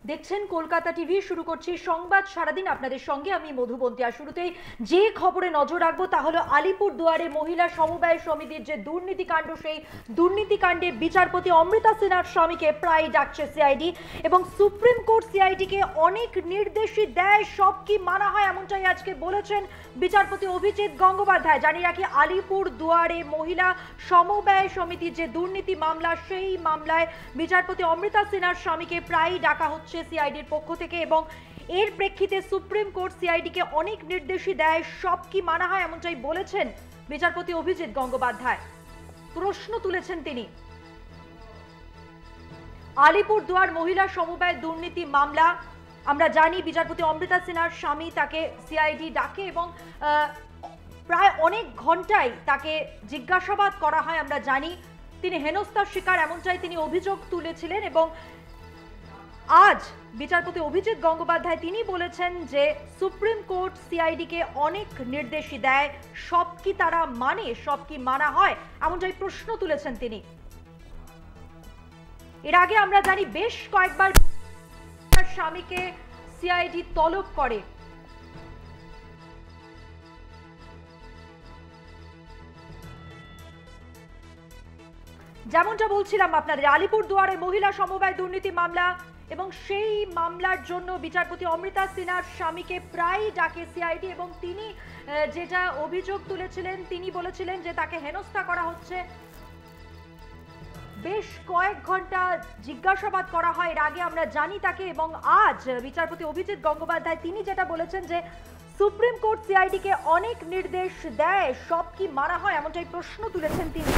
দেখছেন কলকাতা টিভি। শুরু করছি সংবাদ সারাদিন আপনাদের সঙ্গে আমি মধুবন্তী। আর শুরুতেই যে খবরে নজর রাখবো তা হলো আলিপুরদুয়ারে মহিলা সমবায় সমিতির যে দুর্নীতিকাণ্ড, সেই দুর্নীতিকাণ্ডে বিচারপতি অমৃতা সিনহার স্বামীকে প্রায় ডাকছে সিআইডি এবং সুপ্রিম কোর্ট সিআইডিকে অনেক নির্দেশই দেয়, সব কি মানা হয় এমনটাই আজকে বলেছেন বিচারপতি অভিজিৎ গঙ্গোপাধ্যায়। জানিয়ে রাখি, আলিপুরদুয়ারে মহিলা সমবায় সমিতির যে দুর্নীতি মামলা, সেই মামলায় বিচারপতি অমৃতা সিনহার স্বামীকে প্রায় ডাকা হচ্ছে সিআইডির পক্ষ থেকে এবং এর প্রেক্ষিতে সুপ্রিম কোর্ট সিআইডিকে অনেক নির্দেশই দেয়, সব কি মানা হয় এমনটাই বলেছেন বিচারপতি অভিজিৎ গঙ্গোপাধ্যায়। প্রশ্ন তুলেছেন তিনি। আলিপুরদুয়ার মহিলা সমবায় দুর্নীতি মামলা, আমরা জানি বিচারপতি অমৃতা সিনহার স্বামী, তাকে সিআইডি ডাকে এবং প্রায় অনেক ঘন্টায় তাকে জিজ্ঞাসাবাদ করা হয়। আমরা জানি তিনি হেনস্থার শিকার, এমনটাই তিনি অভিযোগ তুলেছিলেন এবং আজ বিচারপতি অভিজিৎ গঙ্গোপাধ্যায় তিনি বলেছেন যে সুপ্রিম কোর্ট সিআইডিকে অনেক নির্দেশই দেয়, সব কি তারা মানে, সব কি মানা হয় এমনটাই প্রশ্ন তুলেছেন তিনি। এর আগে আমরা জানি বেশ কয়েকবার স্বামীকে সিআইডি তলব করে। যেমনটা বলছিলাম আপনাদের, আলিপুরদুয়ারে মহিলা সমবায় দুর্নীতি মামলা এবং সেই মামলার জন্য বিচারপতি অমৃতা সিনহার স্বামীকে প্রায় ডাকে সিআইডি এবং তিনি যেটা অভিযোগ তুলেছিলেন, তিনি বলেছিলেন যে তাকে হেনস্থা করা হচ্ছে। বেশ কয়েক ঘন্টা জিজ্ঞাসাবাদ করা হয় এর আগে আমরা জানি তাকে, এবং আজ বিচারপতি অভিজিৎ গঙ্গোপাধ্যায় তিনি যেটা বলেছেন যে সুপ্রিম কোর্ট সিআইডিকে অনেক নির্দেশ দেয়, সব কি মানা হয় এমনটাই প্রশ্ন তুলেছেন তিনি।